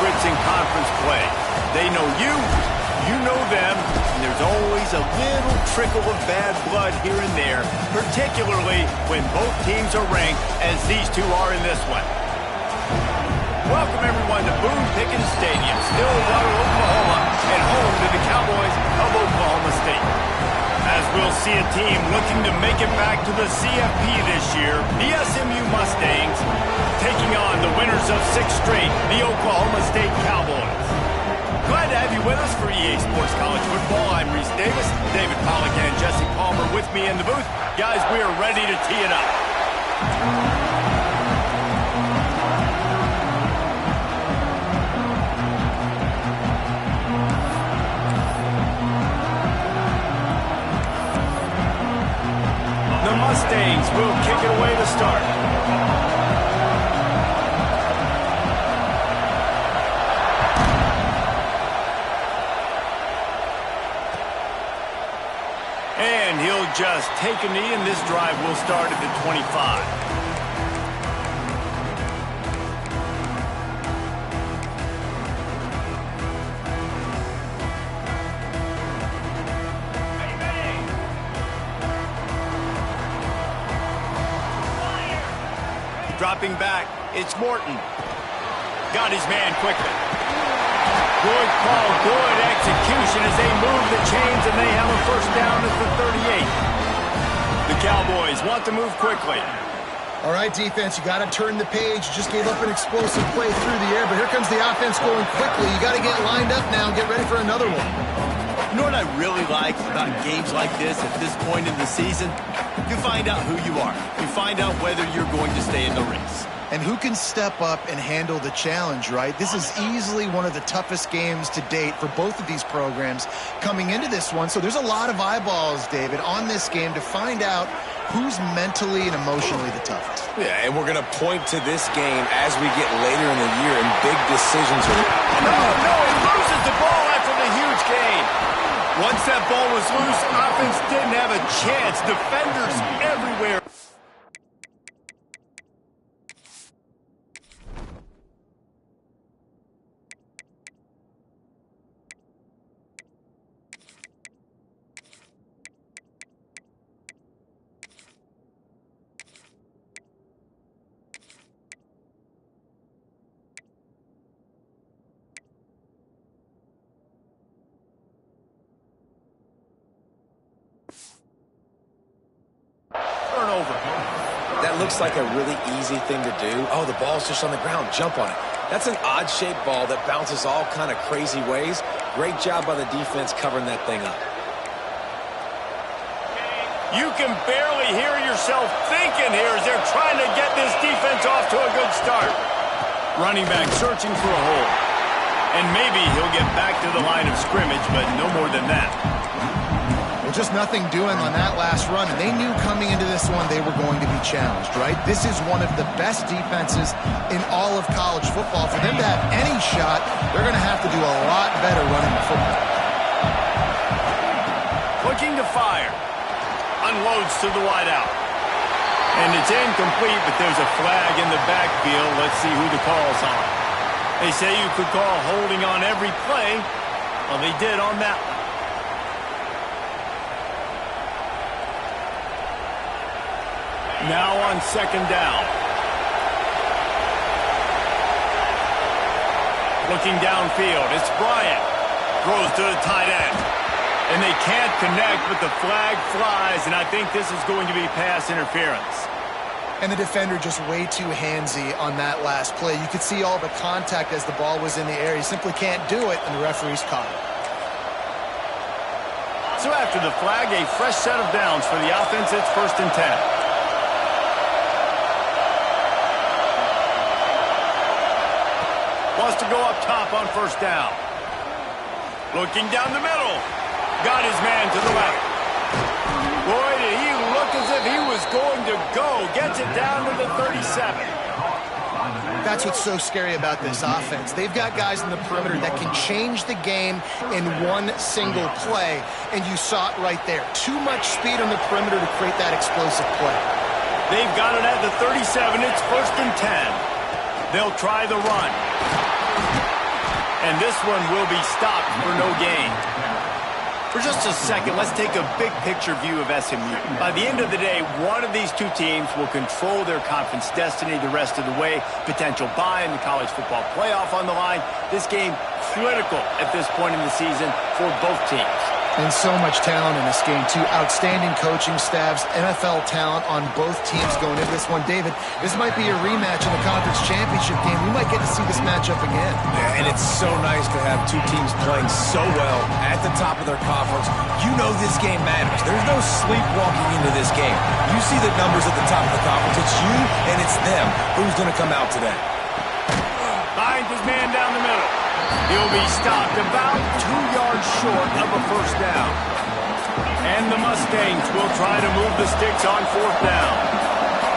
favorites in conference play. They know you know them, and there's always a little trickle of bad blood here and there, particularly when both teams are ranked as these two are in this one. Welcome everyone to Boone Pickens Stadium, Stillwater, Oklahoma, and home to the Cowboys of Oklahoma State. As we'll see a team looking to make it back to the CFP this year, the SMU Mustangs, taking on the winners of 6 straight, the Oklahoma State Cowboys. Glad to have you with us for EA Sports College Football. I'm Reese Davis, David Pollack and Jesse Palmer with me in the booth. Guys, we are ready to tee it up. The Mustangs will kick it away to start. And he'll just take a knee, and this drive will start at the 25. Dropping back, it's Morton. Got his man quickly. Good call, good execution as they move the chains, and they have a first down at the 38. The Cowboys want to move quickly. All right, defense, you got to turn the page. You just gave up an explosive play through the air, but here comes the offense going quickly. You got to get lined up now and get ready for another one. You know what I really like about games like this at this point in the season? You find out who you are. You find out whether you're going to stay in the race. And who can step up and handle the challenge, right? This is easily one of the toughest games to date for both of these programs coming into this one. So there's a lot of eyeballs, David, on this game to find out who's mentally and emotionally the toughest. Yeah, and we're going to point to this game as we get later in the year and big decisions. No, he loses the ball after the huge gain. Once that ball was loose, offense didn't have a chance. Defenders everywhere. Turnover. That looks like a really easy thing to do. Oh, the ball's just on the ground. Jump on it. That's an odd-shaped ball that bounces all kind of crazy ways. Great job by the defense covering that thing up. You can barely hear yourself thinking here as they're trying to get this defense off to a good start. Running back searching for a hole. And maybe he'll get back to the line of scrimmage, but no more than that. Just nothing doing on that last run, and they knew coming into this one they were going to be challenged, right? This is one of the best defenses in all of college football. For them to have any shot, they're going to have to do a lot better running the football. Looking to fire. Unloads to the wideout. And it's incomplete, but there's a flag in the backfield. Let's see who the call's on. They say you could call holding on every play. Well, they did on that one. Now on second down. Looking downfield, it's Bryant. Throws to the tight end. And they can't connect, but the flag flies, and I think this is going to be pass interference. And the defender just way too handsy on that last play. You could see all the contact as the ball was in the air. He simply can't do it, and the referee's caught it. So after the flag, a fresh set of downs for the offense. It's 1st and 10. Wants to go up top on first down. Looking down the middle. Got his man to the left. Boy, did he look as if he was going to go. Gets it down to the 37. That's what's so scary about this offense. They've got guys in the perimeter that can change the game in one single play, and you saw it right there. Too much speed on the perimeter to create that explosive play. They've got it at the 37. It's 1st and 10. They'll try the run. And this one will be stopped for no gain. For just a second, let's take a big picture view of SMU. By the end of the day, one of these two teams will control their conference destiny the rest of the way. Potential bye in the college football playoff on the line. This game critical at this point in the season for both teams. And so much talent in this game, too. Outstanding coaching staffs, NFL talent on both teams going into this one. David, this might be a rematch in the conference championship game. We might get to see this matchup again. Yeah, and it's so nice to have two teams playing so well at the top of their conference. You know this game matters. There's no sleepwalking into this game. You see the numbers at the top of the conference. It's you and it's them. Who's going to come out today? Finds his man down the middle. He'll be stopped about 2 yards short of a first down. And the Mustangs will try to move the sticks on fourth down.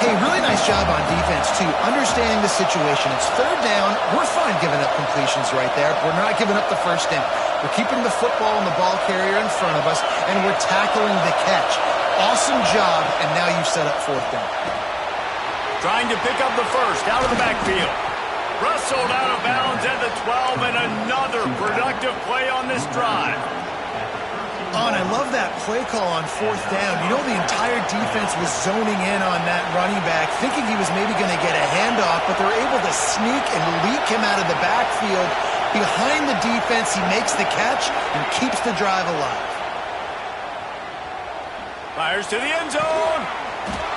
Hey, really nice job on defense, too. Understanding the situation. It's third down. We're fine giving up completions right there. We're not giving up the first down. We're keeping the football and the ball carrier in front of us, and we're tackling the catch. Awesome job, and now you've set up fourth down. Trying to pick up the first out of the backfield. Wrestled out of bounds at the 12, and another productive play on this drive. Oh, and I love that play call on fourth down. You know, the entire defense was zoning in on that running back, thinking he was maybe going to get a handoff, but they're able to sneak and leak him out of the backfield. Behind the defense, he makes the catch and keeps the drive alive. Fires to the end zone.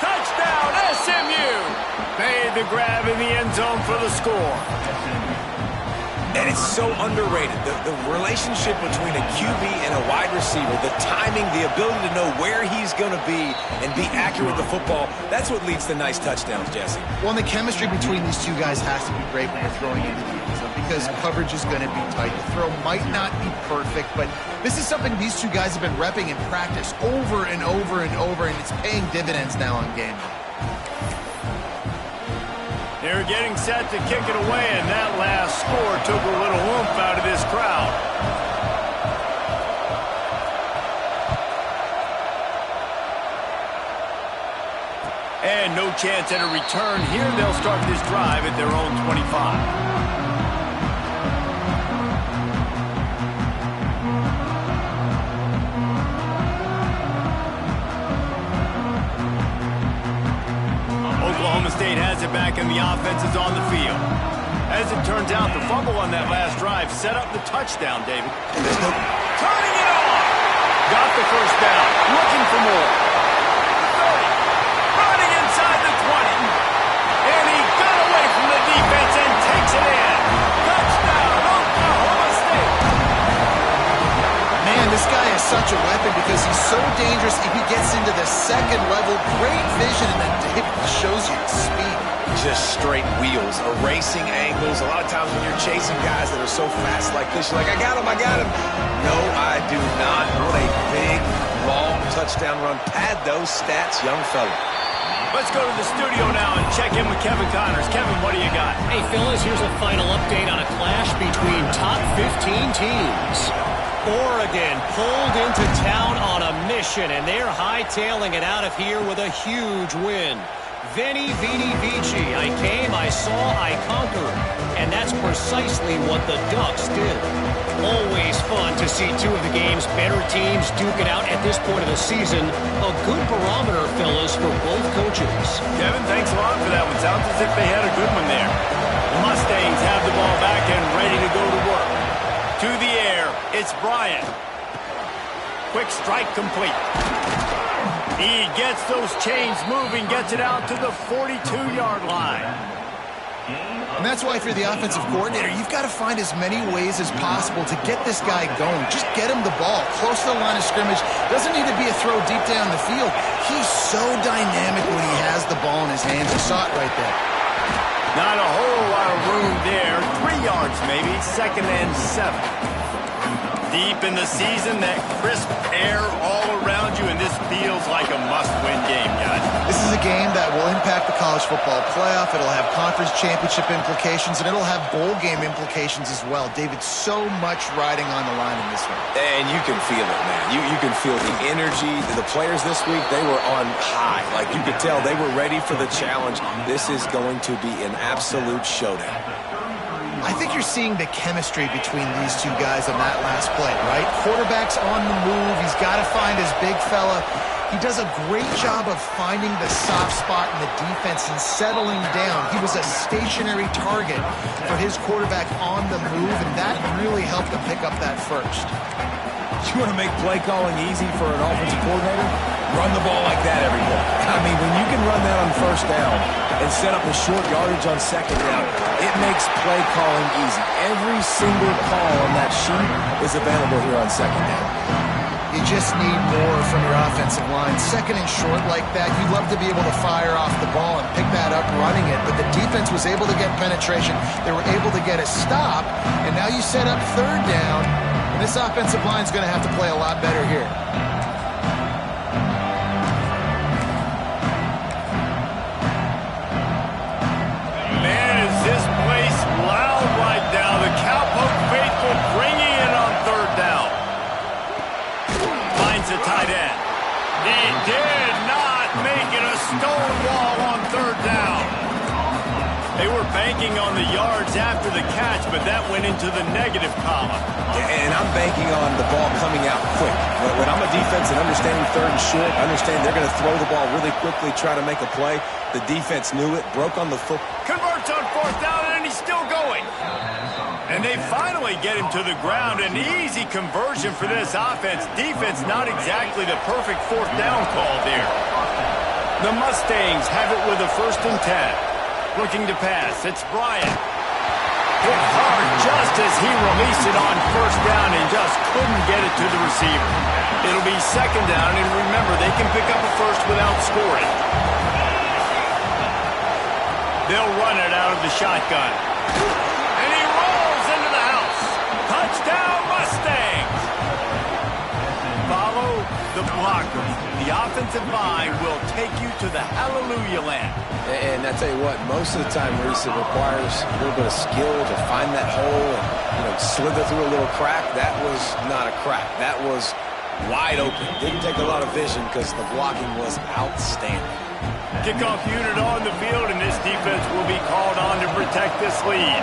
Touchdown, SMU. Made the grab in the end zone for the score. And it's so underrated. The relationship between a QB and a wide receiver, the timing, the ability to know where he's going to be and be accurate with the football, that's what leads to nice touchdowns, Jesse. Well, and the chemistry between these two guys has to be great when you're throwing into the end zone because coverage is going to be tight. The throw might not be perfect, but this is something these two guys have been repping in practice over and over and over, and it's paying dividends now on game day. They're getting set to kick it away, and that last score took a little oomph out of this crowd. And no chance at a return here. They'll start this drive at their own 25. Oklahoma State has it back, and the offense is on the field. As it turns out, the fumble on that last drive set up the touchdown, David. Turning it on! Got the first down. Looking for more. 30. Running inside the 20. And he got away from the defense and takes it in. Touchdown, Oklahoma State. Man, this guy is such a weapon because he's so dangerous. If he gets into the second level, great vision, and then David shows you his speed. Just straight wheels, erasing angles. A lot of times when you're chasing guys that are so fast like this, you're like, I got him. No, I do not. What a big, long touchdown run. Pad those stats, young fella. Let's go to the studio now and check in with Kevin Connors. Kevin, what do you got? Hey, fellas, here's a final update on a clash between top 15 teams. Oregon pulled into town on a mission, and they're hightailing it out of here with a huge win. Veni, Vidi, Vici. I came, I saw, I conquered. And that's precisely what the Ducks did. Always fun to see two of the game's better teams duke it out at this point of the season. A good barometer, fellas, for both coaches. Kevin, thanks a lot for that one. Sounds as if they had a good one there. The Mustangs have the ball back and ready to go to work. To the air, it's Bryant. Quick strike complete. He gets those chains moving, gets it out to the 42-yard line. And that's why if you're the offensive coordinator, you've got to find as many ways as possible to get this guy going. Just get him the ball close to the line of scrimmage. Doesn't need to be a throw deep down the field. He's so dynamic when he has the ball in his hands. You saw it right there. Not a whole lot of room there. 3 yards maybe, 2nd and 7. Deep in the season, that crisp air all around you, and this feels like a must-win game, guys. This is a game that will impact the college football playoff. It'll have conference championship implications, and it'll have bowl game implications as well. David, so much riding on the line in this one. And you can feel it, man. You can feel the energy. The players this week, they were on high. Like, you could tell they were ready for the challenge. This is going to be an absolute showdown. I think you're seeing the chemistry between these two guys on that last play, right? Quarterback's on the move. He's got to find his big fella. He does a great job of finding the soft spot in the defense and settling down. He was a stationary target for his quarterback on the move, and that really helped him pick up that first. You want to make play calling easy for an offensive coordinator? Run the ball like that every play. I mean, when you can run that on first down and set up a short yardage on second down, it makes play calling easy. Every single call on that sheet is available here on second down. You just need more from your offensive line. Second and short like that, you love to be able to fire off the ball and pick that up running it, but the defense was able to get penetration. They were able to get a stop, and now you set up third down, and this offensive line is going to have to play a lot better here. Man, is this place loud right now. The Cowpoke faithful bringing it on third down. Finds the tight end. He did not make it a stone wall on third down. They were banking on the yards after the catch, but that went into the negative column. And I'm banking on the ball coming out quick. When I'm a defense and understanding third and short, understand they're going to throw the ball really quickly, try to make a play. The defense knew it, broke on the foot. Converts on fourth down, and he's still going. And they finally get him to the ground. An easy conversion for this offense. Defense not exactly the perfect fourth down call there. The Mustangs have it with a 1st and 10. Looking to pass. It's Bryant. Hit hard just as he released it on first down and just couldn't get it to the receiver. It'll be second down, and remember, they can pick up a first without scoring. They'll run it out of the shotgun. And he rolls into the house. Touchdown, Mustangs! Follow the blocker. The offensive line will take you to the hallelujah land. And I tell you what, most of the time, Reese, it requires a little bit of skill to find that hole and slither through a little crack. That was not a crack. That was wide open. Didn't take a lot of vision because the blocking was outstanding. Kickoff unit on the field, and this defense will be called on to protect this lead.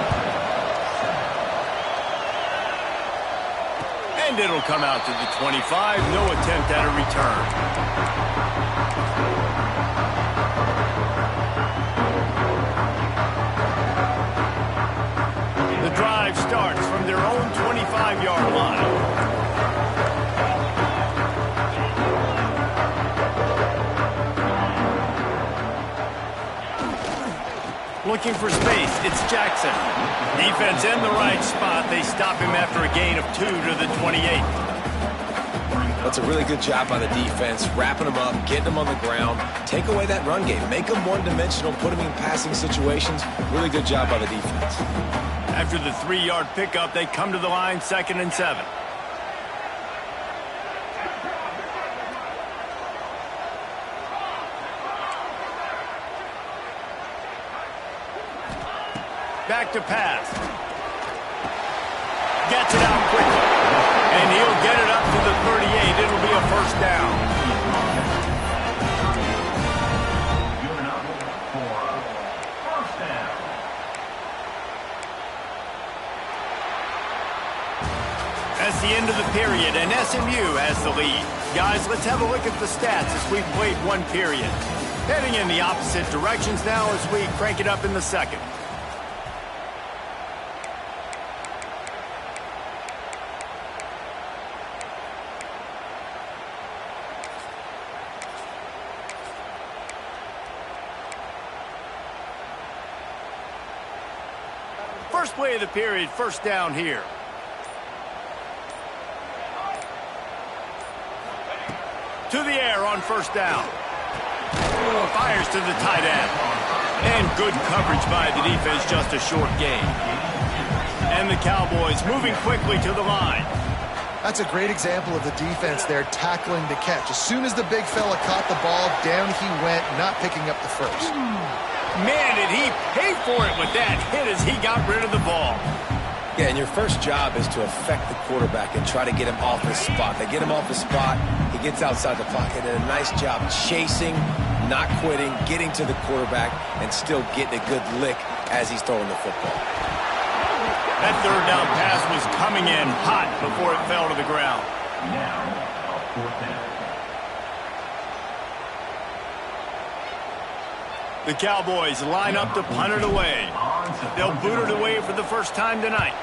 And it'll come out to the 25. No attempt at a return. The drive starts from their own 25-yard line. Looking for space, it's Jackson. Defense in the right spot. They stop him after a gain of 2 to the 28. That's a really good job by the defense, wrapping them up, getting them on the ground, take away that run game, make them one-dimensional, put them in passing situations. Really good job by the defense. After the 3-yard pickup, they come to the line, 2nd and 7. Back to pass. Gets it out quickly. And he'll get it up to the 38. It'll be a first down. That's the end of the period, and SMU has the lead. Guys, let's have a look at the stats as we've played one period. Heading in the opposite directions now as we crank it up in the second. First play of the period, first down here. To the air on first down. Fires to the tight end. And good coverage by the defense, just a short gain. And the Cowboys moving quickly to the line. That's a great example of the defense there tackling the catch. As soon as the big fella caught the ball, down he went, not picking up the first. Man, did he pay for it with that hit as he got rid of the ball. Yeah, and your first job is to affect the quarterback and try to get him off his spot. They get him off his spot, he gets outside the pocket, and a nice job chasing, not quitting, getting to the quarterback, and still getting a good lick as he's throwing the football. That third down pass was coming in hot before it fell to the ground. Now, a fourth down. The Cowboys line up to punt it away. They'll boot it away for the first time tonight.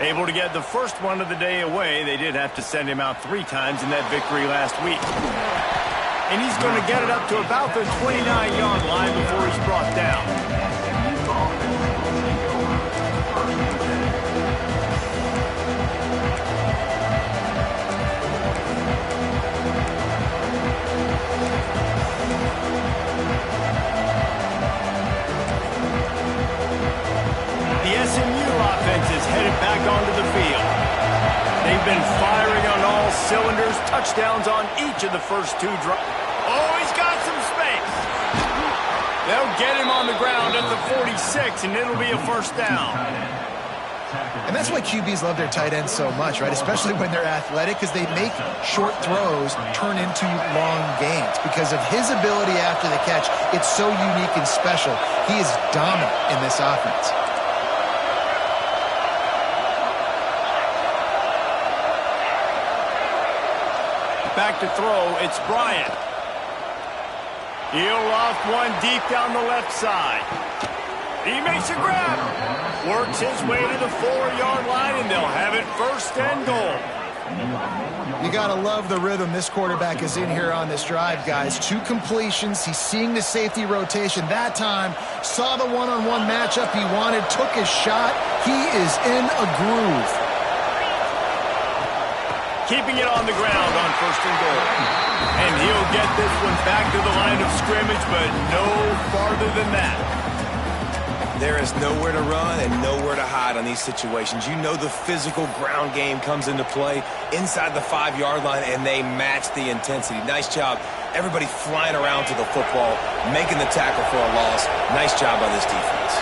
Able to get the first one of the day away. They did have to send him out 3 times in that victory last week. And he's going to get it up to about the 29-yard line before he's brought down. Is headed back onto the field. They've been firing on all cylinders, touchdowns on each of the first 2 drives. Oh, he's got some space. They'll get him on the ground at the 46, and it'll be a first down. And that's why QBs love their tight ends so much, right? Especially when they're athletic, because they make short throws turn into long gains. Because of his ability after the catch, it's so unique and special. He is dominant in this offense. Back to throw, it's Bryant. He'll loft one deep down the left side. He makes a grab. Works his way to the 4-yard line, and they'll have it first and goal. You got to love the rhythm this quarterback is in here on this drive, guys. 2 completions. He's seeing the safety rotation. That time, saw the one-on-one matchup he wanted, took his shot. He is in a groove. Keeping it on the ground on first and goal. And he'll get this one back to the line of scrimmage, but no farther than that. There is nowhere to run and nowhere to hide on these situations. You know the physical ground game comes into play inside the 5-yard line, and they match the intensity. Nice job. Everybody flying around to the football, making the tackle for a loss. Nice job by this defense.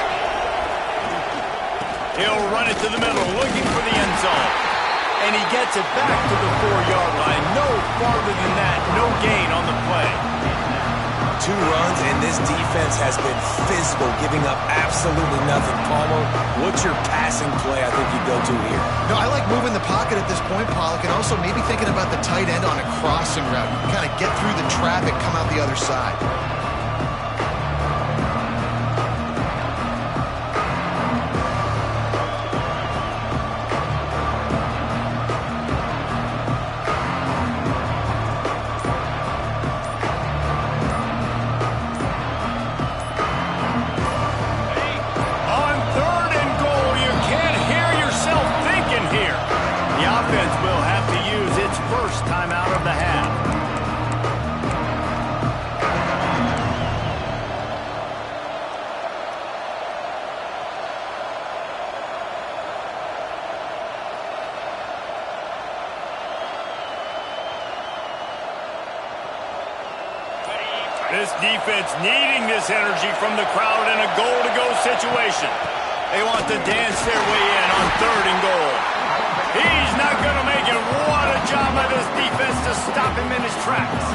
He'll run it to the middle, looking for the end zone. And he gets it back to the 4-yard line. No farther than that. No gain on the play. 2 runs, and this defense has been physical, giving up absolutely nothing. Palmer, what's your passing play I think you go to here? No, I like moving the pocket at this point, Pollock, and also maybe thinking about the tight end on a crossing route. Kind of get through the traffic, come out the other side. This defense needing this energy from the crowd in a goal-to-go situation. They want to dance their way in on 3rd and goal. He's not going to make it. What a job by this defense to stop him in his tracks.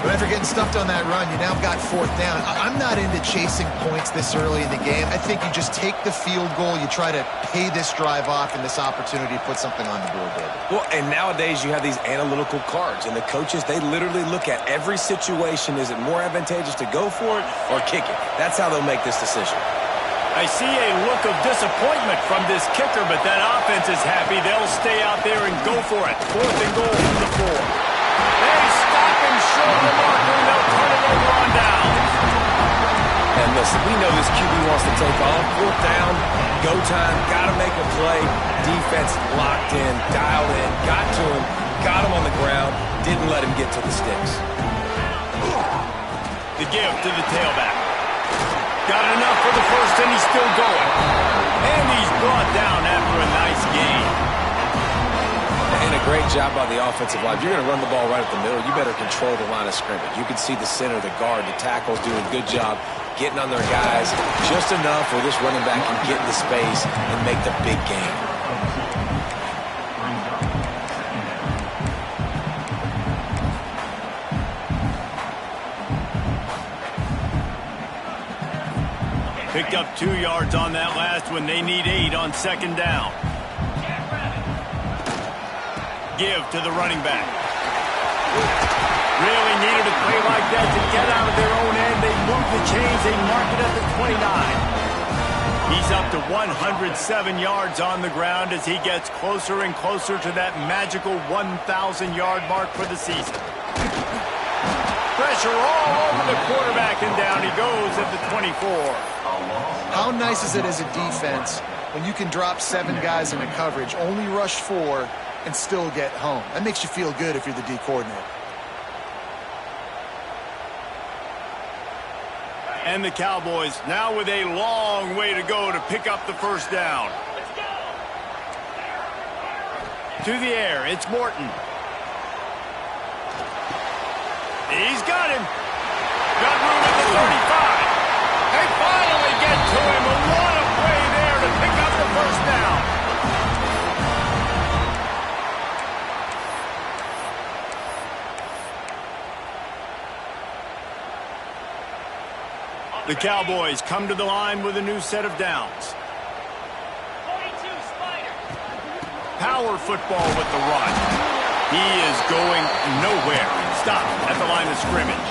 But after getting stuffed on that run, you now got 4th down. I'm not into chasing points this early in the game. I think you just take the field goal. You try to pay this drive off and this opportunity to put something on the board, David. Well, and nowadays you have these analytical cards, and the coaches, they literally look at every situation. Is it more advantageous to go for it or kick it? That's how they'll make this decision. I see a look of disappointment from this kicker, but that offense is happy. They'll stay out there and go for it. 4th and goal from the 4. They stop him short of the marker, and they'll turn it over on down. And listen, we know this QB wants to take off. 4th down, go time, got to make a play. Defense locked in, dialed in, got to him, got him on the ground, didn't let him get to the sticks. The give to the tailback. Got enough for the first, and he's still going. And he's brought down after a nice gain. And a great job by the offensive line. If you're going to run the ball right at the middle, you better control the line of scrimmage. You can see the center, the guard, the tackles doing a good job getting on their guys just enough where this running back can get into space and make the big game. Picked up 2 yards on that last one. They need 8 on second down. Give to the running back. Really needed a play like that to get out of their own end. They move the chains. They mark it at the 29. He's up to 107 yards on the ground as he gets closer and closer to that magical 1,000-yard mark for the season. Pressure all over the quarterback, and down he goes at the 24. How nice is it as a defense when you can drop 7 guys into coverage, only rush 4, and still get home? That makes you feel good if you're the D coordinator. And the Cowboys now with a long way to go to pick up the first down. To the air, it's Morton. He's got him. Got room at the 35. They finally get to him. And what a play there to pick up the first down. The Cowboys come to the line with a new set of downs. 42, Spider. Power football with the run. He is going nowhere. Stop at the line of scrimmage.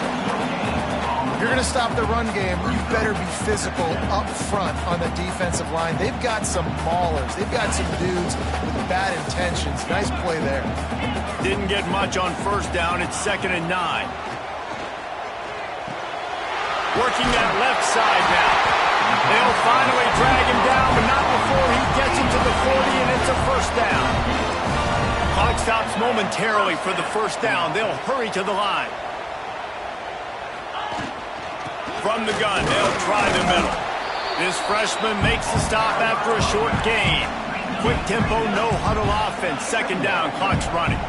If you're going to stop the run game, you better be physical up front on the defensive line. They've got some maulers. They've got some dudes with bad intentions. Nice play there. Didn't get much on first down. It's 2nd and 9. Working that left side now. They'll finally drag him down, but not before he gets into the 40, and it's a first down. Clock stops momentarily for the first down. They'll hurry to the line. From the gun, they'll try the middle. This freshman makes the stop after a short gain. Quick tempo, no huddle offense. Second down, clock's running.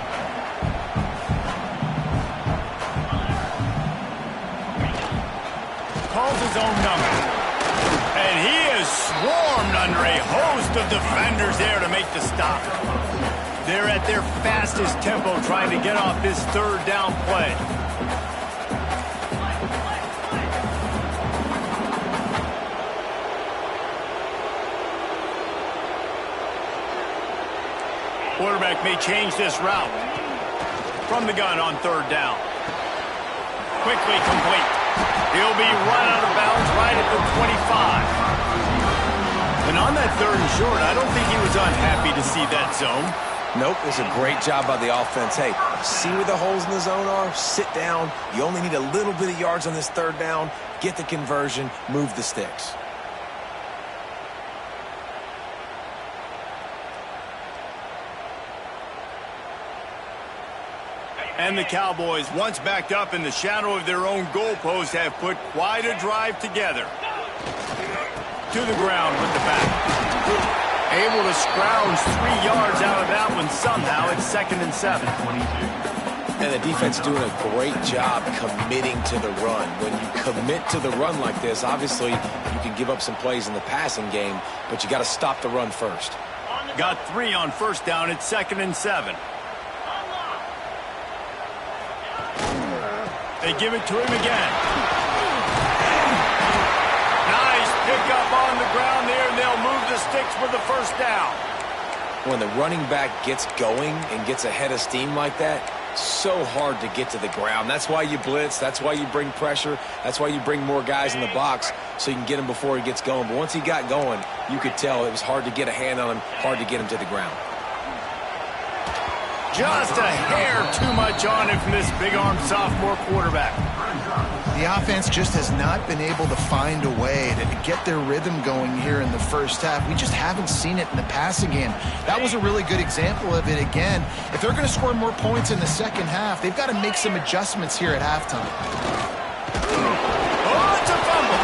Calls his own number. And he is swarmed under a host of defenders there to make the stop. They're at their fastest tempo trying to get off this third down play. Quarterback may change this route. From the gun on third down. Quickly complete. He'll be run out of bounds right at the 25. And on that third and short, I don't think he was unhappy to see that zone. Nope, it was a great job by the offense. Hey, see where the holes in the zone are? Sit down. You only need a little bit of yards on this third down. Get the conversion. Move the sticks. And the Cowboys, once backed up in the shadow of their own goalpost, have put quite a drive together. To the ground with the back. Able to scrounge 3 yards out of that one somehow. It's 2nd and 7. And the defense doing a great job committing to the run. When you commit to the run like this, obviously you can give up some plays in the passing game, but you got to stop the run first. Got 3 on first down. It's 2nd and 7. They give it to him again. Nice pickup on the ground there, and they'll move the sticks for the first down. When the running back gets going and gets ahead of steam like that, so hard to get to the ground. That's why you blitz. That's why you bring pressure. That's why you bring more guys in the box so you can get him before he gets going. But once he got going, you could tell it was hard to get a hand on him, hard to get him to the ground. Just a hair too much on him from this big-armed sophomore quarterback. The offense just has not been able to find a way to get their rhythm going here in the first half. We just haven't seen it in the passing game. That was a really good example of it again. If they're going to score more points in the second half, they've got to make some adjustments here at halftime. Oh, it's a fumble.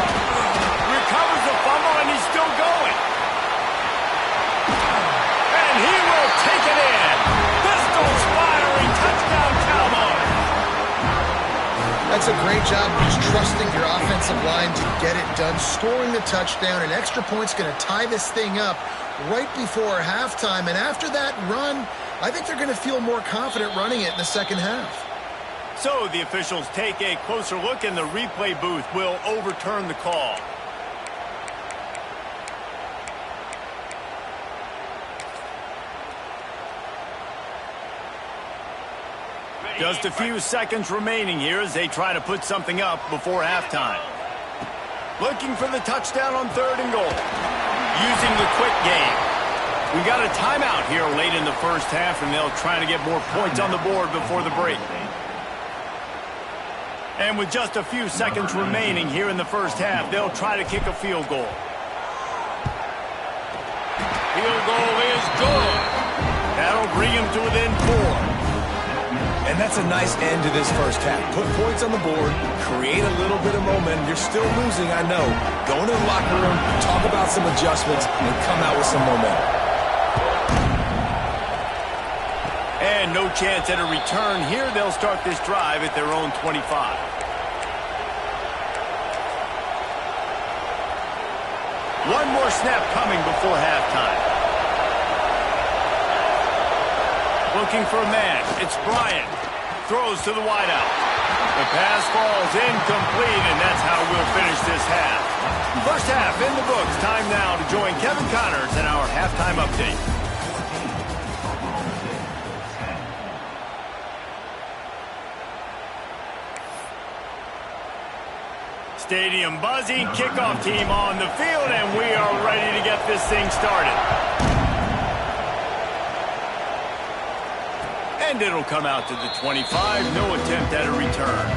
Recovers the fumble, and he's still going. And he will take it in. Pistols firing, touchdown Cowboys. That's a great job just trusting your offensive line to get it done, scoring the touchdown. An extra point's going to tie this thing up right before halftime. And after that run, I think they're going to feel more confident running it in the second half. So the officials take a closer look, and the replay booth will overturn the call. Just a few seconds remaining here as they try to put something up before halftime. Looking for the touchdown on 3rd and goal. Using the quick game. We got a timeout here late in the first half, and they'll try to get more points on the board before the break. And with just a few seconds remaining here in the first half, they'll try to kick a field goal. Field goal is good. That'll bring him to within 4. And that's a nice end to this first half. Put points on the board, create a little bit of momentum. You're still losing, I know. Go into the locker room, talk about some adjustments, and come out with some momentum. And no chance at a return here. They'll start this drive at their own 25. One more snap coming before halftime. Looking for a man. It's Bryant. Throws to the wideout. The pass falls incomplete, and that's how we'll finish this half. First half in the books. Time now to join Kevin Connors in our halftime update. Stadium buzzing, kickoff team on the field, and we are ready to get this thing started. And it'll come out to the 25, no attempt at a return.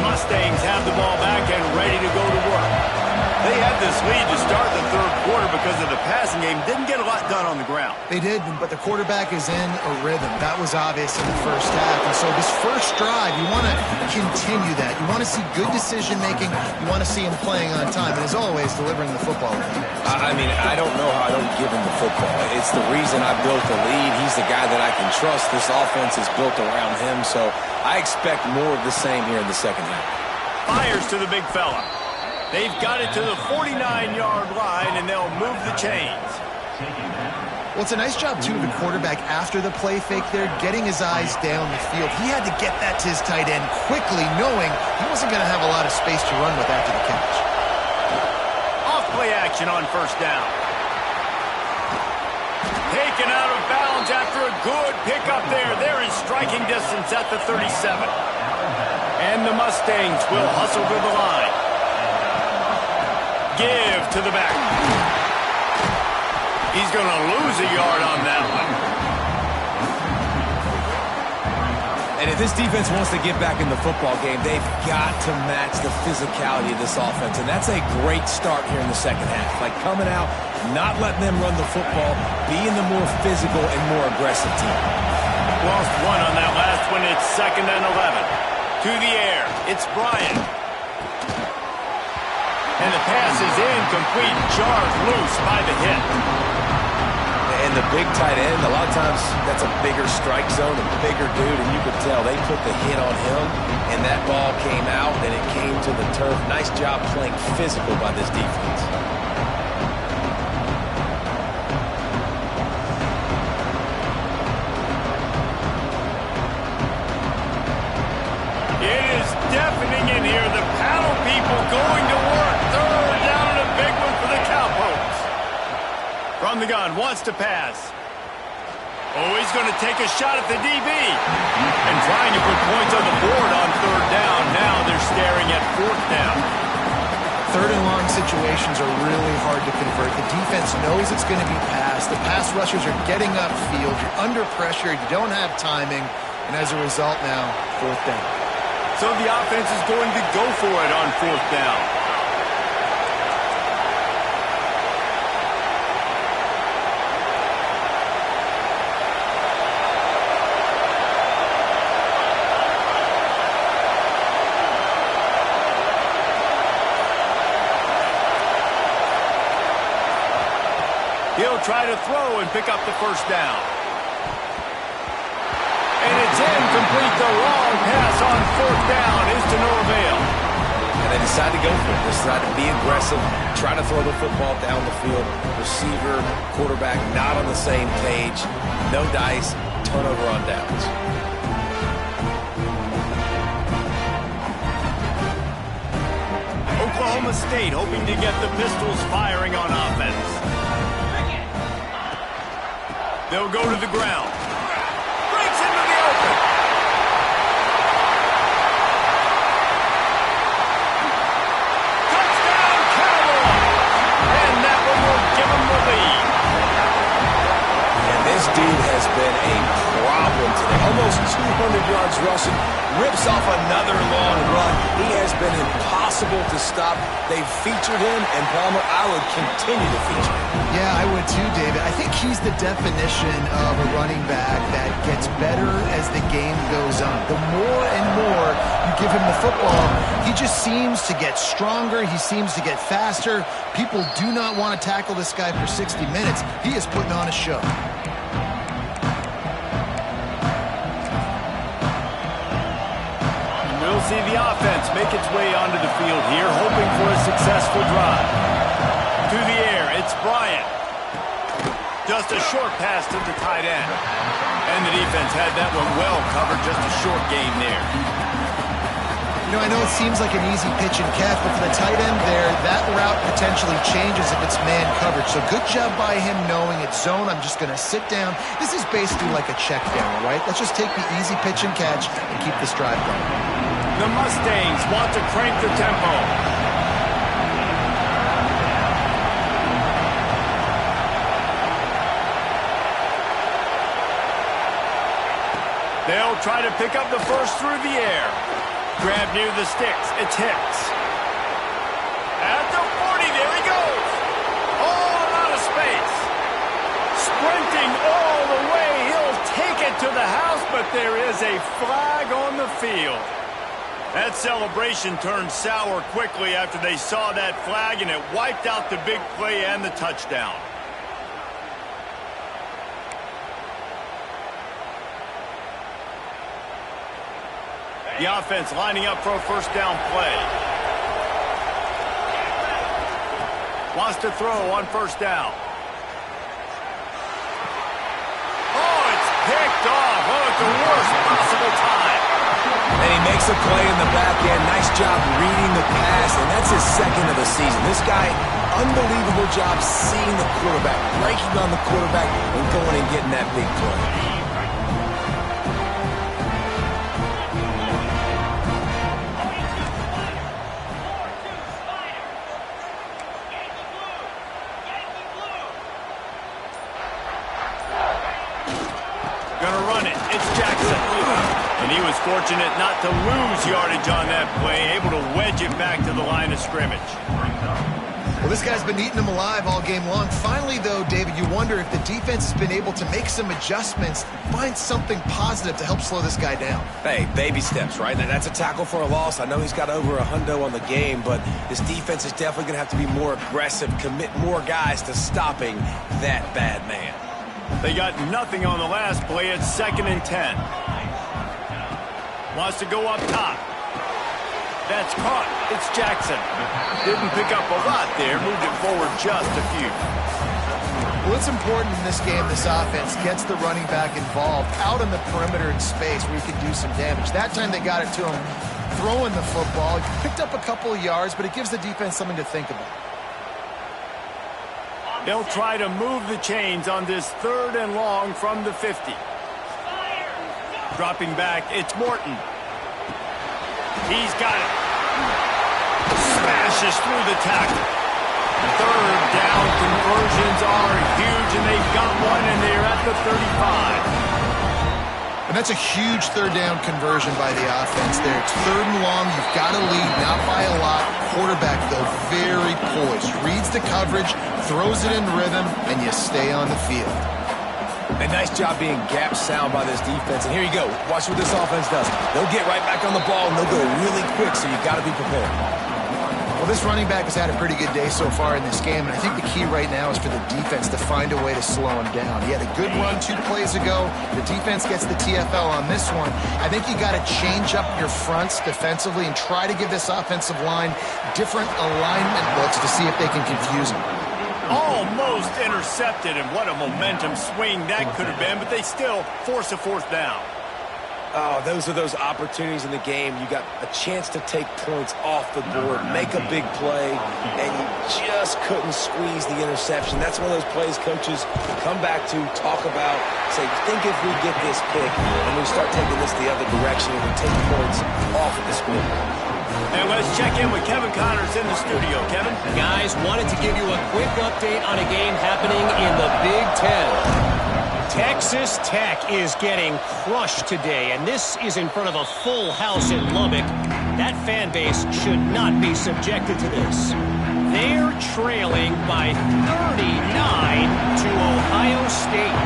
Mustangs have the ball back and ready to go to work. They had this lead to start the third quarter because of the passing game. Didn't get a lot done on the ground. They did, but the quarterback is in a rhythm. That was obvious in the first half. And so this first drive, you want to continue that. You want to see good decision-making. You want to see him playing on time. And as always, delivering the football. I mean, I don't know how I don't give him the football. It's the reason I built the lead. He's the guy that I can trust. This offense is built around him, so I expect more of the same here in the second half. Fires to the big fella. They've got it to the 49-yard line, and they'll move the chains. Well, it's a nice job, too, of the quarterback after the play fake there, getting his eyes down the field. He had to get that to his tight end quickly, knowing he wasn't going to have a lot of space to run with after the catch. Off-play action on first down. Taken out of bounds after a good pickup there. They're in striking distance at the 37. And the Mustangs will hustle to the line. Give to the back. He's going to lose a yard on that one. And if this defense wants to get back in the football game, they've got to match the physicality of this offense. And that's a great start here in the second half. Like coming out, not letting them run the football, being the more physical and more aggressive team. Lost one on that last one. It's 2nd and 11. To the air. It's Bryant. And the pass is incomplete. Jarred loose by the hit. And the big tight end, a lot of times that's a bigger strike zone, a bigger dude, and you could tell they put the hit on him, and that ball came out, and it came to the turf. Nice job playing physical by this defense. It is deafening in here. The paddle people going to work. Third down and a big one for the Cowpokes. From the gun, wants to pass. Oh, he's going to take a shot at the DB. And trying to put points on the board on third down. Now they're staring at fourth down. Third and long situations are really hard to convert. The defense knows it's going to be passed. The pass rushers are getting upfield. You're under pressure. You don't have timing. And as a result now, fourth down. So the offense is going to go for it on fourth down. He'll try to throw and pick up the first down. And it's incomplete. The long pass on fourth down is to no avail. And they decide to go for it. Decide to be aggressive, try to throw the football down the field. Receiver, quarterback, not on the same page. No dice, turnover on downs. Oklahoma State hoping to get the Pistols firing on offense. They'll go to the ground. Breaks into the open. Touchdown, Cowboys! And that one will give them the lead. And this dude has been a problem today. Almost 200 yards rushing. Rips off another long run. He has been impossible to stop. They've featured him, and Palmer, I would continue to feature him. Yeah, I would too, David. I think he's the definition of a running back that gets better as the game goes on. The more and more you give him the football, he just seems to get stronger. He seems to get faster. People do not want to tackle this guy for 60 minutes. He is putting on a show. We'll see the offense make its way onto the field here, hoping for a successful drive. To the air, it's Bryant. Just a short pass to the tight end. And the defense had that one well covered, just a short gain there. You know, I know it seems like an easy pitch and catch, but for the tight end there, that route potentially changes if it's man coverage. So good job by him knowing it's zone. I'm just going to sit down. This is basically like a check down, right? Let's just take the easy pitch and catch and keep this drive going. The Mustangs want to crank the tempo. They'll try to pick up the first through the air. Grab near the sticks. It's Hicks. At the 40, there he goes. All out of space. Sprinting all the way. He'll take it to the house, but there is a flag on the field. That celebration turned sour quickly after they saw that flag, and it wiped out the big play and the touchdown. The offense lining up for a first down play. Wants to throw on first down. Oh, it's picked off. Oh, at the worst possible time. And he makes a play in the back end. Nice job reading the pass, and that's his second of the season. This guy, unbelievable job seeing the quarterback, breaking on the quarterback, and going and getting that big play. Gonna run it. It's Jackson. And he was fortunate not to lose yardage on that play, able to wedge it back to the line of scrimmage. Well, this guy's been eating them alive all game long. Finally, though, David, you wonder if the defense has been able to make some adjustments, find something positive to help slow this guy down. Hey, baby steps, right? That's a tackle for a loss. I know he's got over $100 on the game, but this defense is definitely going to have to be more aggressive, commit more guys to stopping that bad man. They got nothing on the last play. It's 2nd and 10. Wants to go up top. That's caught. It's Jackson. Didn't pick up a lot there. Moved it forward just a few. Well, it's important in this game, this offense gets the running back involved out on the perimeter in space where he can do some damage. That time they got it to him throwing the football. He picked up a couple of yards, but it gives the defense something to think about. They'll try to move the chains on this 3rd and long from the 50. Dropping back, it's Morton. He's got it. Smashes through the tackle. 3rd down conversions are huge, and they've got one, and they're at the 35. And that's a huge 3rd down conversion by the offense there. It's 3rd and long. You've got to lead, not by a lot. Quarterback, though, very poised. Reads the coverage, throws it in rhythm, and you stay on the field. A nice job being gap sound by this defense. And here you go. Watch what this offense does. They'll get right back on the ball, and they'll go really quick, so you got to be prepared. Well, Well, this running back has had a pretty good day so far in this game, and I think the key right now is for the defense to find a way to slow him down. He had a good run 2 plays ago. The defense gets the TFL on this one. I think you got to change up your fronts defensively and try to give this offensive line different alignment looks to see if they can confuse him. Almost intercepted, and what a momentum swing that could have been, but they still force a 4th down. Oh, those are those opportunities in the game. You got a chance to take points off the board, make a big play, and you just couldn't squeeze the interception. That's one of those plays coaches come back to, talk about, say, think if we get this pick and we start taking this the other direction and we take points off of the score. And let's check in with Kevin Connors in the studio. Kevin? Guys, wanted to give you a quick update on a game happening in the Big Ten. Texas Tech is getting crushed today, and this is in front of a full house in Lubbock. That fan base should not be subjected to this. They're trailing by 39 to Ohio State.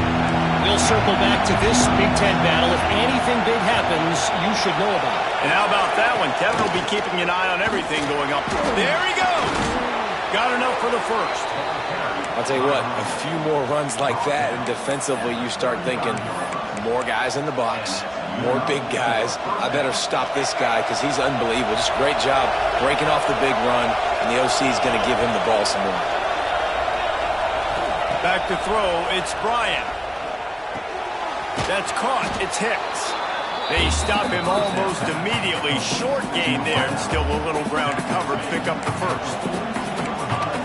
We'll circle back to this Big Ten battle. If anything big happens, you should know about it. And how about that one? Kevin will be keeping an eye on everything going up. There he goes! Got enough for the first. I'll tell you what, a few more runs like that, and defensively you start thinking, more guys in the box, more big guys. I better stop this guy because he's unbelievable. Just great job breaking off the big run, and the OC is going to give him the ball some more. Back to throw, it's Bryant. That's caught, it's Hicks. They stop him almost immediately. Short gain there, and still a little ground to cover to pick up the first.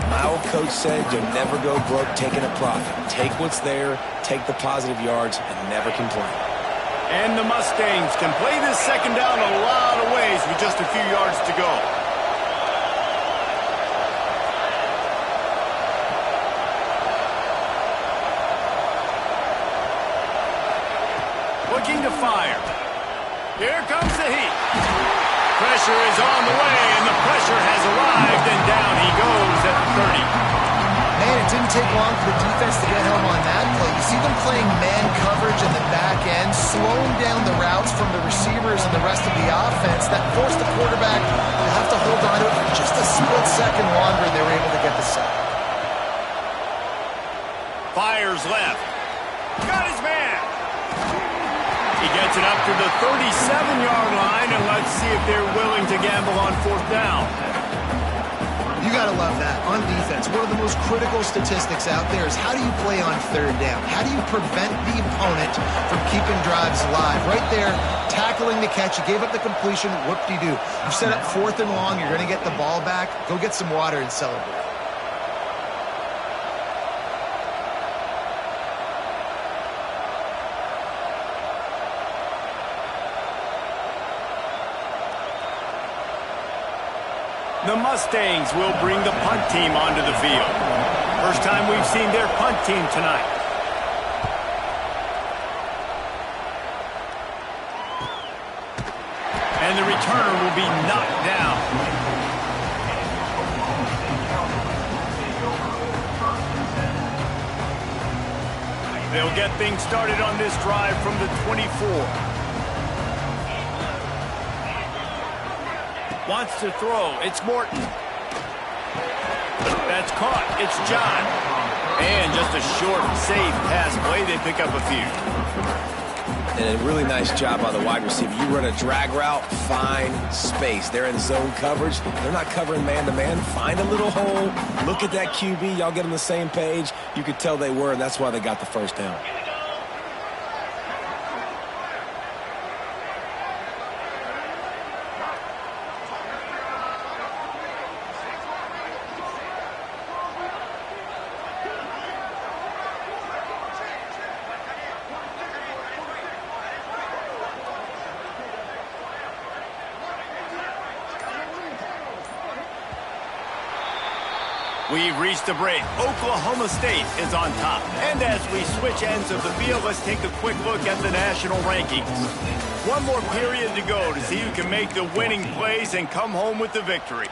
My old coach said you'll never go broke taking a profit. Take what's there, take the positive yards, and never complain. And the Mustangs can play this second down a lot of ways with just a few yards to go. Looking to fire. Here comes the heat. Pressure is on the way, and the pressure has arrived, and down he goes at the 30. Man, it didn't take long for the defense to get home on that play. You see them playing man coverage in the back end, slowing down the routes from the receivers and the rest of the offense. That forced the quarterback to have to hold on to it for just a split second longer, and they were able to get the sack. Fires left. Got his man. He gets it up to the 37-yard line, and let's see if they're willing to gamble on 4th down. You got to love that. On defense, one of the most critical statistics out there is how do you play on 3rd down? How do you prevent the opponent from keeping drives alive? Right there, tackling the catch. You gave up the completion. Whoop-de-doo. You set up 4th and long. You're going to get the ball back. Go get some water and celebrate. The Mustangs will bring the punt team onto the field. First time we've seen their punt team tonight. And the returner will be knocked down. They'll get things started on this drive from the 24. Wants to throw. It's Morton. That's caught. It's John. And just a short, safe pass play. They pick up a few. And a really nice job by the wide receiver. You run a drag route, find space. They're in zone coverage. They're not covering man-to-man. Find a little hole. Look at that QB. Y'all get on the same page. You could tell they were, and that's why they got the first down. We've reached a break. Oklahoma State is on top. And as we switch ends of the field, let's take a quick look at the national rankings. One more period to go to see who can make the winning plays and come home with the victory.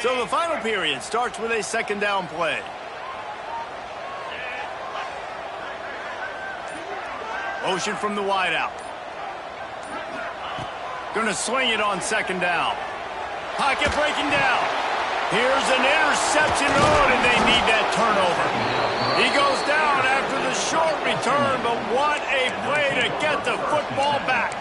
So the final period starts with a second down play. Motion from the wideout. Gonna swing it on second down. Pocket breaking down. Here's an interception. Oh, and they need that turnover. He goes down after the short return, but what a play to get the football back.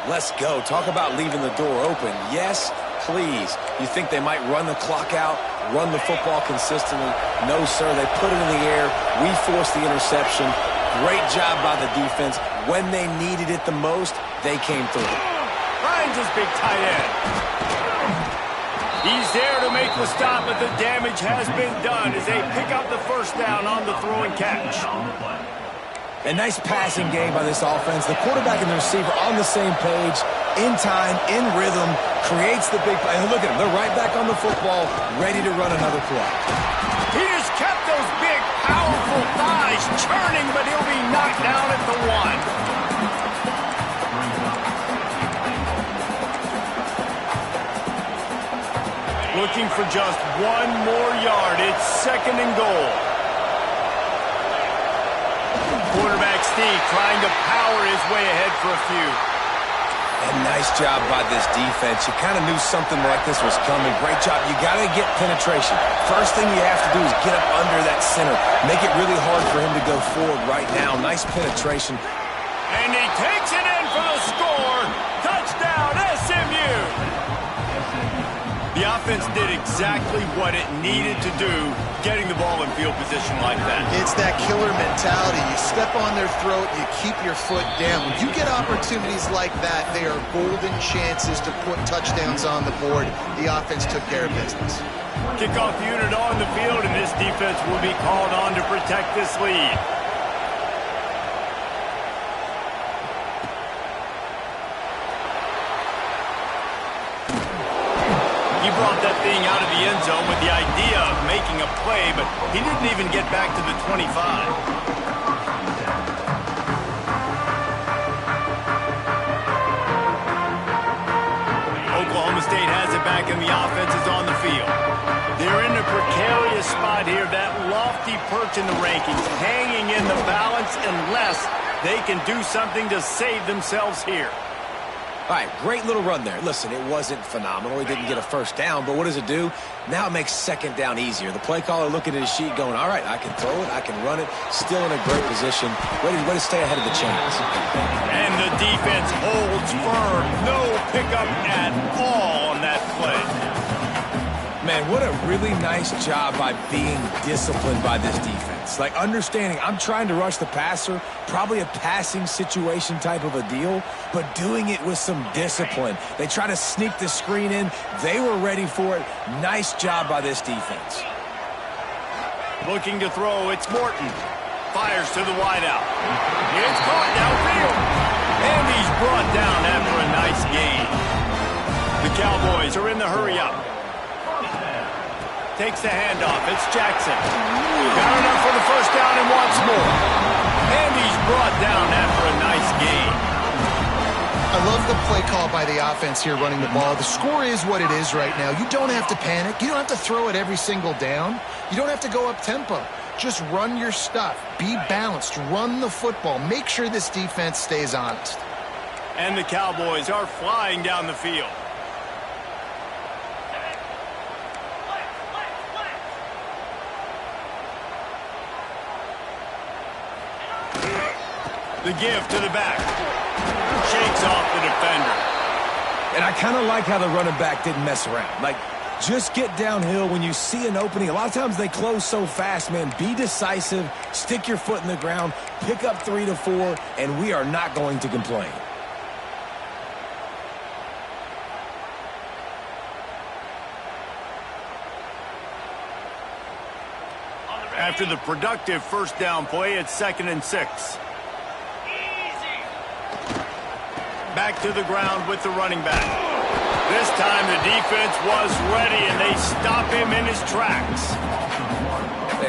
Let's go. Talk about leaving the door open. Yes, please. You think they might run the clock out, run the football consistently? No, sir. They put it in the air. We forced the interception. Great job by the defense. When they needed it the most, they came through. Finds his big tight end. He's there to make the stop, but the damage has been done as they pick up the first down on the throw and catch. A nice passing game by this offense. The quarterback and the receiver on the same page, in time, in rhythm, creates the big play. And look at them. They're right back on the football, ready to run another play. He has kept those big, powerful thighs churning, but he'll be knocked down at the 1. Looking for just one more yard. It's second and goal. Quarterback Steve trying to power his way ahead for a few. And nice job by this defense. You kind of knew something like this was coming. Great job. You got to get penetration. First thing you have to do is get up under that center. Make it really hard for him to go forward right now. Nice penetration. And he takes it in for the score. Touchdown, SMU. The offense did exactly what it needed to do, getting the ball in field position like that. It's that killer mentality. You step on their throat, you keep your foot down. When you get opportunities like that, they are golden chances to put touchdowns on the board. The offense took care of business. Kickoff unit on the field, and this defense will be called on to protect this lead. He brought that thing out of the end zone with the idea of making a play, but he didn't even get back to the 25. Oklahoma State has it back, and the offense is on the field. They're in a precarious spot here, that lofty perch in the rankings, hanging in the balance unless they can do something to save themselves here. All right, great little run there. Listen, it wasn't phenomenal. He didn't get a first down, but what does it do? Now it makes second down easier. The play caller looking at his sheet going, all right, I can throw it, I can run it, still in a great position, ready to stay ahead of the chains. And the defense holds firm. No pickup at all on that play. Man, what a really nice job by being disciplined by this defense. Like understanding I'm trying to rush the passer, probably a passing situation type of a deal, but doing it with some discipline. They try to sneak the screen in. They were ready for it. Nice job by this defense. Looking to throw, it's Morton. Fires to the wideout. It's caught downfield. And he's brought down after a nice gain. The Cowboys are in the hurry-up. Takes the handoff. It's Jackson. Got enough for the first down and wants more. And he's brought down after a nice gain. I love the play call by the offense here running the ball. The score is what it is right now. You don't have to panic. You don't have to throw it every single down. You don't have to go up tempo. Just run your stuff. Be balanced. Run the football. Make sure this defense stays honest. And the Cowboys are flying down the field. The give to the back. Shakes off the defender. And I kind of like how the running back didn't mess around. Like, just get downhill when you see an opening. A lot of times they close so fast, man. Be decisive. Stick your foot in the ground. Pick up 3 to 4, and we are not going to complain. After the productive first down play, it's 2nd and 6. Back to the ground with the running back. This time the defense was ready, and they stop him in his tracks.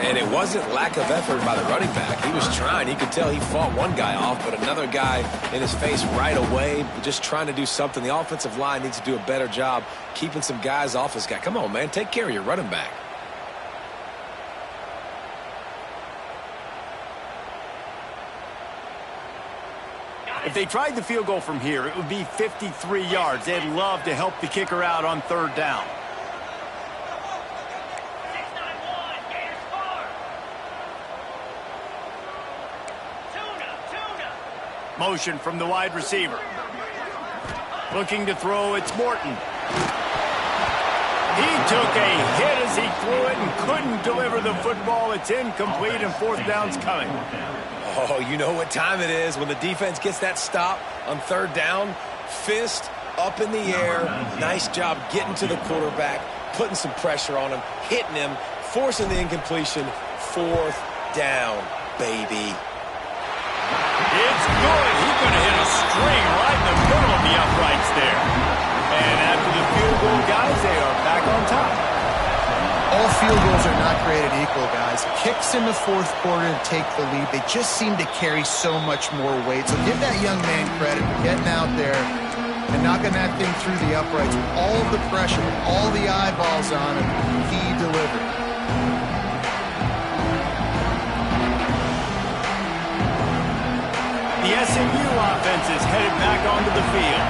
And it wasn't lack of effort by the running back. He was trying. He could tell he fought one guy off, but another guy in his face right away, just trying to do something. The offensive line needs to do a better job keeping some guys off his guy. Come on, man. Take care of your running back. If they tried the field goal from here, it would be 53 yards. They'd love to help the kicker out on third down. Motion from the wide receiver. Looking to throw, it's Morton. He took a hit as he threw it and couldn't deliver the football. It's incomplete and fourth down's coming. Oh, you know what time it is when the defense gets that stop on third down. Fist up in the air. Nice job getting to the quarterback, putting some pressure on him, hitting him, forcing the incompletion. Fourth down, baby. It's good. He's going to hit a string right in the middle of the uprights there. And after the field goal, guys, they are back on top. All field goals are not created equal, guys. Kicks in the fourth quarter to take the lead. They just seem to carry so much more weight. So give that young man credit for getting out there and knocking that thing through the uprights with all of the pressure, with all the eyeballs on him. He delivered. The SMU offense is headed back onto the field.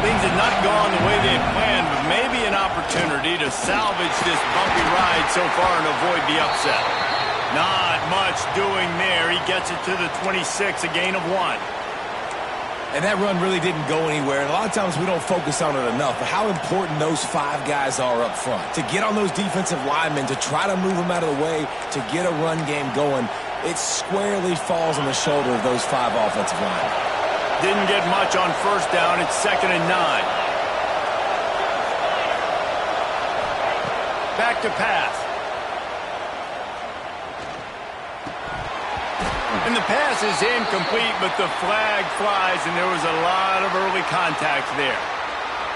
Things had not gone the way they had planned, but maybe an opportunity to salvage this bumpy ride so far and avoid the upset. Not much doing there. He gets it to the 26, a gain of 1. And that run really didn't go anywhere. And a lot of times we don't focus on it enough, but how important those 5 guys are up front. To get on those defensive linemen, to try to move them out of the way, to get a run game going, it squarely falls on the shoulder of those 5 offensive linemen. Didn't get much on first down. It's 2nd and 9. Back to pass. And the pass is incomplete, but the flag flies, and there was a lot of early contact there.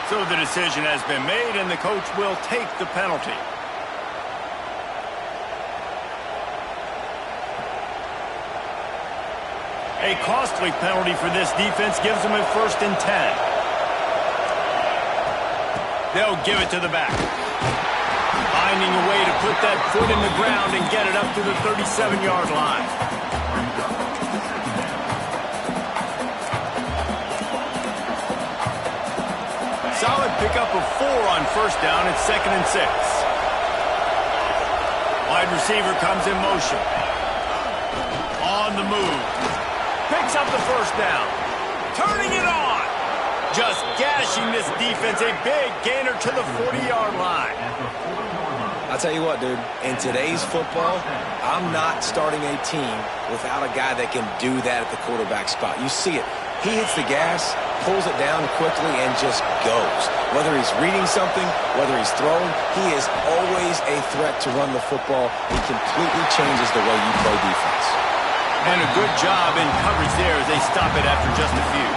So the decision has been made, and the coach will take the penalty. A costly penalty for this defense gives them a 1st and 10. They'll give it to the back. Finding a way to put that foot in the ground and get it up to the 37-yard line. Solid pickup of 4 on first down. It's 2nd and 6. Wide receiver comes in motion. On the move. Picks up the first down. Turning it on. Just gashing this defense. A big gainer to the 40-yard line. I'll tell you what, dude. In today's football, I'm not starting a team without a guy that can do that at the quarterback spot. You see it. He hits the gas, pulls it down quickly, and just goes. Whether he's reading something, whether he's throwing, he is always a threat to run the football. He completely changes the way you play defense. And a good job in coverage there as they stop it after just a few.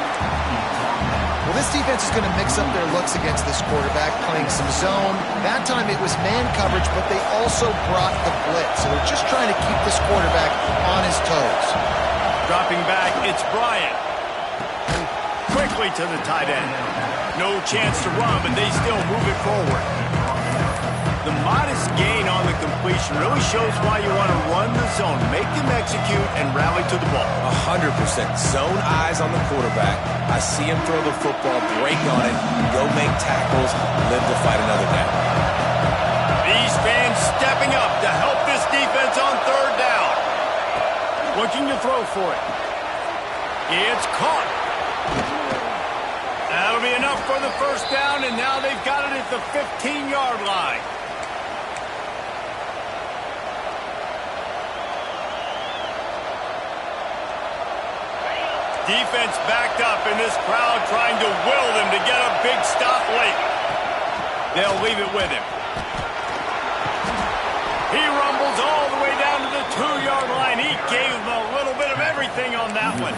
Well, this defense is going to mix up their looks against this quarterback, playing some zone. That time it was man coverage, but they also brought the blitz. So they're just trying to keep this quarterback on his toes. Dropping back, it's Bryant. Quickly to the tight end. No chance to run, but they still move it forward. The modest gain on the completion really shows why you want to run the zone, make them execute, and rally to the ball. 100%. Zone eyes on the quarterback. I see him throw the football, break on it, go make tackles, live to fight another down. These fans stepping up to help this defense on third down. Looking to throw for it. It's caught. That'll be enough for the first down, and now they've got it at the 15-yard line. Defense backed up, and this crowd trying to will them to get a big stop late. They'll leave it with him. He rumbles all the way down to the 2-yard line. He gave them a little bit of everything on that one.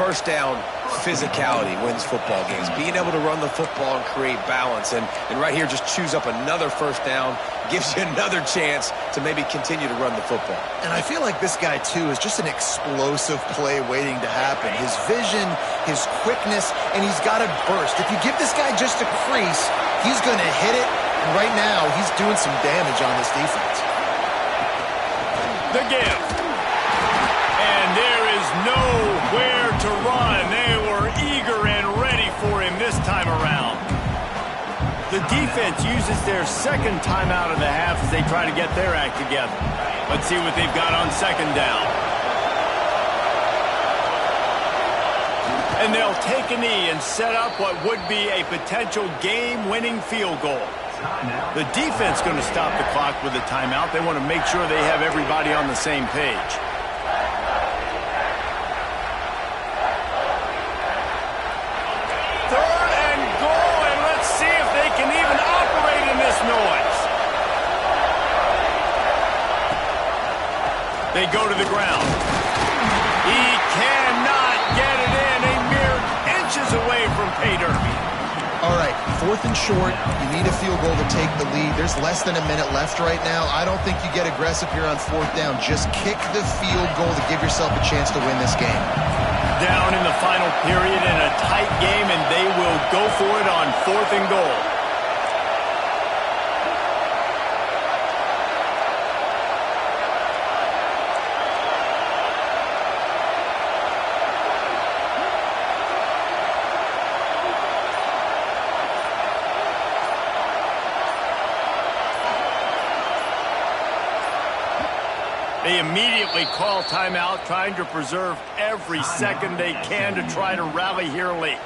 First down, physicality wins football games. Being able to run the football and create balance. And right here, just choose up another first down. Gives you another chance to maybe continue to run the football. And I feel like this guy, too, is just an explosive play waiting to happen. His vision, his quickness, and he's got a burst. If you give this guy just a crease, he's going to hit it. And right now, he's doing some damage on this defense. The give. And there is nowhere to run. defense uses their second timeout of the half as they try to get their act together. Let's see what they've got on second down. And they'll take a knee and set up what would be a potential game-winning field goal. The defense going to stop the clock with a timeout. They want to make sure they have everybody on the same page. Third and goal, and let's see if they can even operate in this noise. They go to the ground. He cannot get it in. A mere inches away from pay dirt. All right, 4th and short. You need a field goal to take the lead. There's less than a minute left right now. I don't think you get aggressive here on 4th down. Just kick the field goal to give yourself a chance to win this game. Down in the final period in a tight game, and they will go for it on 4th and goal. They immediately call timeout, trying to preserve every second they can to try to rally here late.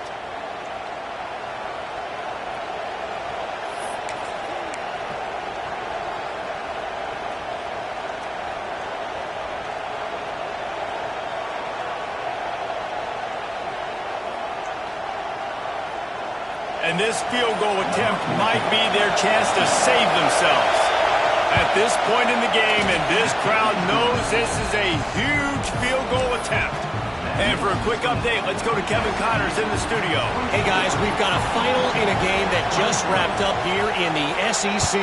And this field goal attempt might be their chance to save themselves. At this point in the game, and this crowd knows this is a huge field goal attempt. And for a quick update, let's go to Kevin Connors in the studio. Hey, guys, we've got a final in a game that just wrapped up here in the SEC.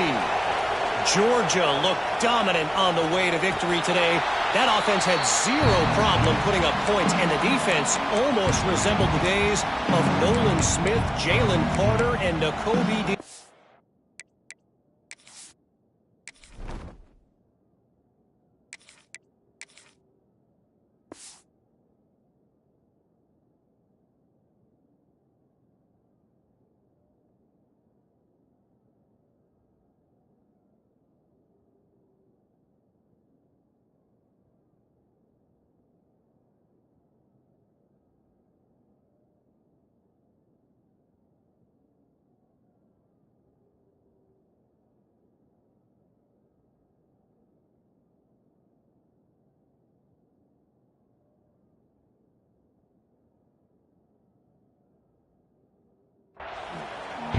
Georgia looked dominant on the way to victory today. That offense had zero problem putting up points, and the defense almost resembled the days of Nolan Smith, Jalen Carter, and N'Kobe Dean.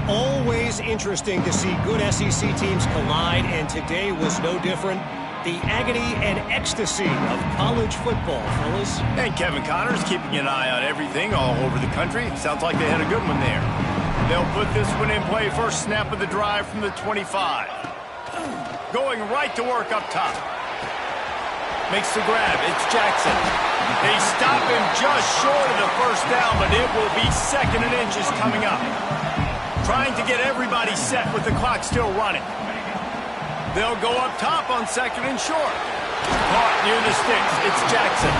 Always interesting to see good SEC teams collide, and today was no different. The agony and ecstasy of college football, fellas. And Kevin Connors keeping an eye on everything all over the country. Sounds like they had a good one there. They'll put this one in play. First snap of the drive from the 25. Going right to work up top. Makes the grab. It's Jackson. They stop him just short of the first down, but it will be 2nd and inches coming up. Trying to get everybody set with the clock still running. They'll go up top on 2nd and short. Caught near the sticks. It's Jackson.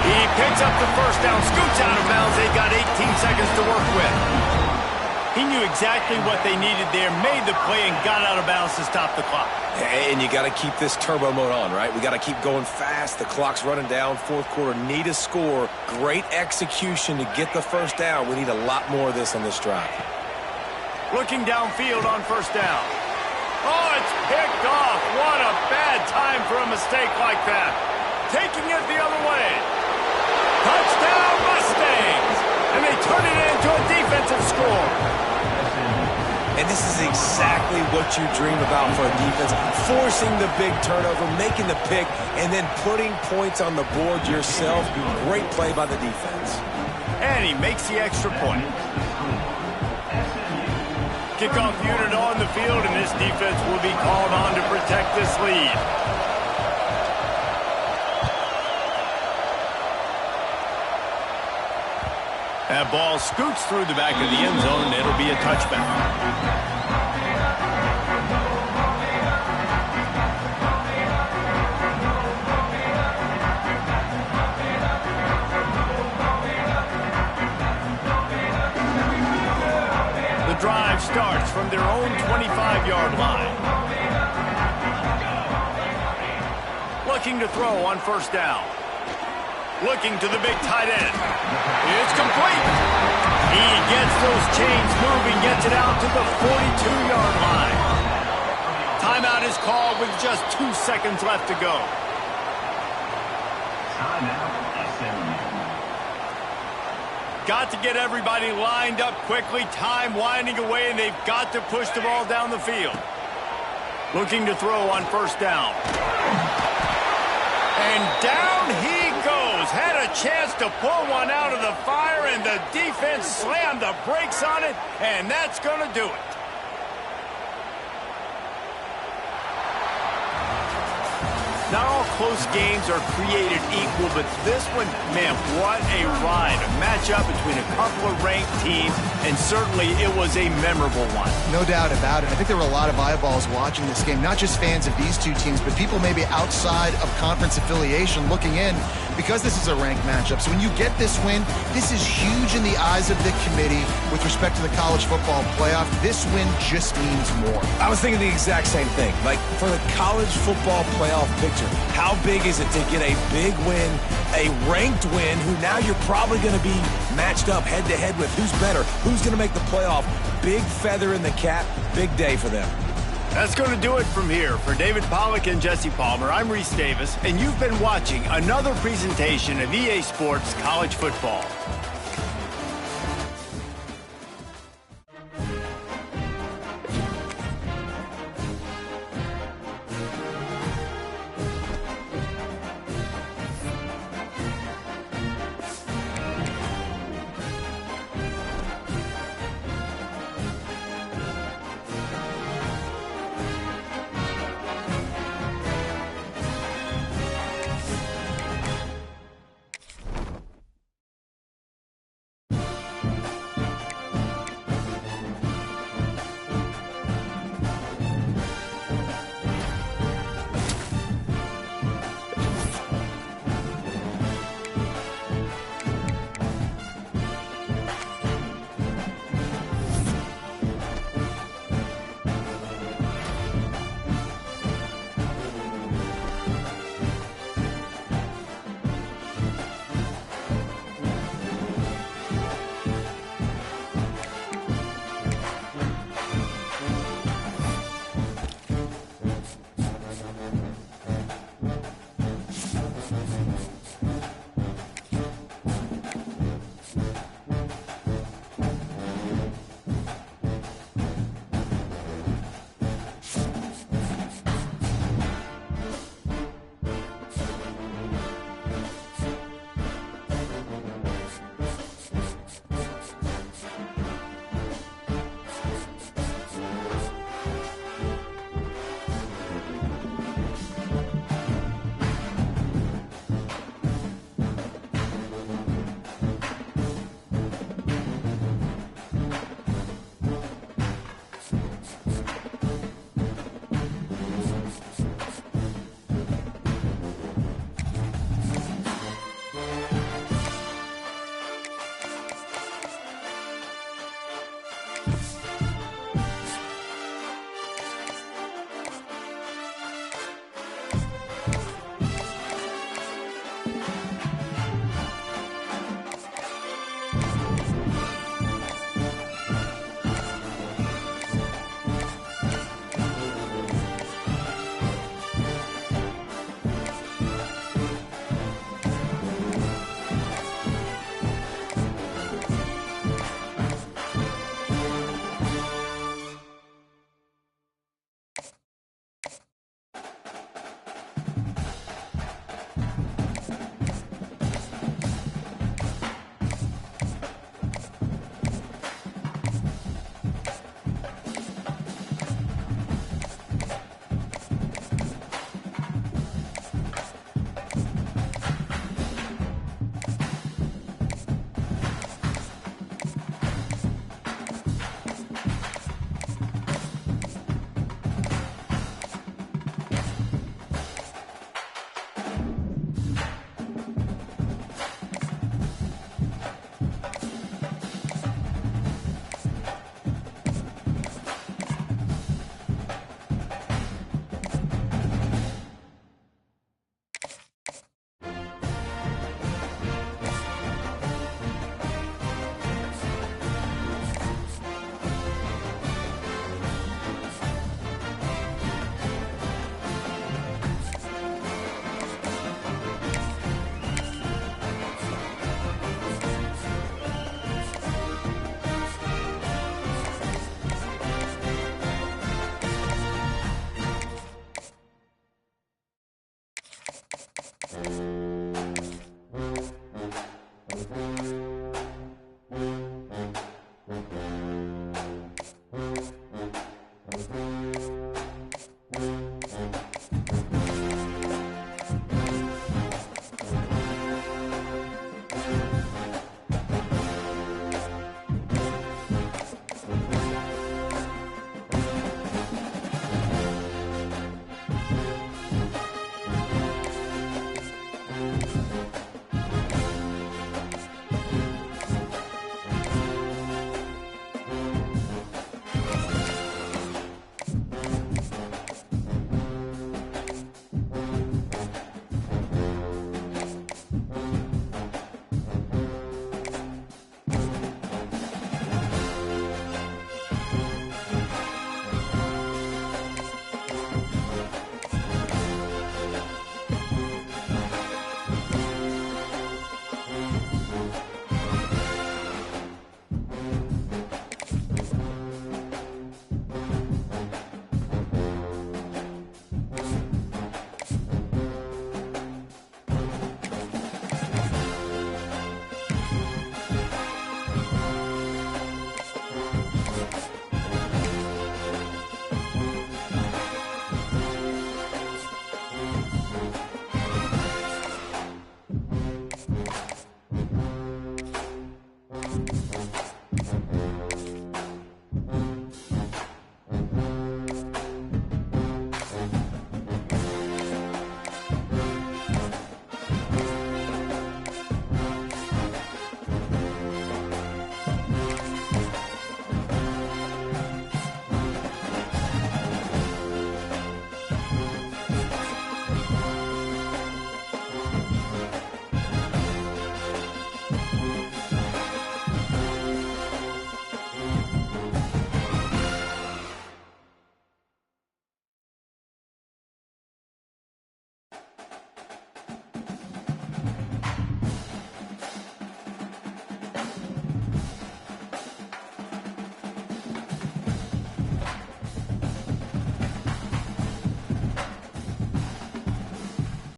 He picks up the first down, scoots out of bounds. They got 18 seconds to work with. He knew exactly what they needed there, made the play, and got out of bounds to stop the clock. And you got to keep this turbo mode on, right? We got to keep going fast. The clock's running down. 4th quarter, need a score. Great execution to get the first down. We need a lot more of this on this drive. Looking downfield on first down. Oh, it's picked off. What a bad time for a mistake like that. Taking it the other way. Touchdown Mustangs! And they turn it into a defensive score. And this is exactly what you dream about for a defense. Forcing the big turnover, making the pick, and then putting points on the board yourself. Great play by the defense. And he makes the extra point. Kickoff unit on the field, and this defense will be called on to protect this lead. That ball scoots through the back of the end zone, and it'll be a touchback. starts from their own 25-yard line. Looking to throw on first down. Looking to the big tight end. It's complete. He gets those chains moving, gets it out to the 42-yard line. Timeout is called with just 2 seconds left to go. Got to get everybody lined up quickly. Time winding away, and they've got to push the ball down the field. Looking to throw on first down. And down he goes. Had a chance to pull one out of the fire, and the defense slammed the brakes on it, and that's going to do it. Not all close games are created equal, but this one, man, what a ride. A matchup between a couple of ranked teams, and certainly it was a memorable one. No doubt about it. I think there were a lot of eyeballs watching this game, not just fans of these two teams, but people maybe outside of conference affiliation looking in because this is a ranked matchup. So when you get this win, this is huge in the eyes of the committee with respect to the college football playoff. This win just means more. I was thinking the exact same thing. Like, for the college football playoff picture, how big is it to get a big win, a ranked win, who now you're probably going to be matched up head-to-head with who's better, who's going to make the playoff. Big feather in the cap, big day for them. That's going to do it from here. For David Pollack and Jesse Palmer, I'm Reese Davis, and you've been watching another presentation of EA Sports College Football.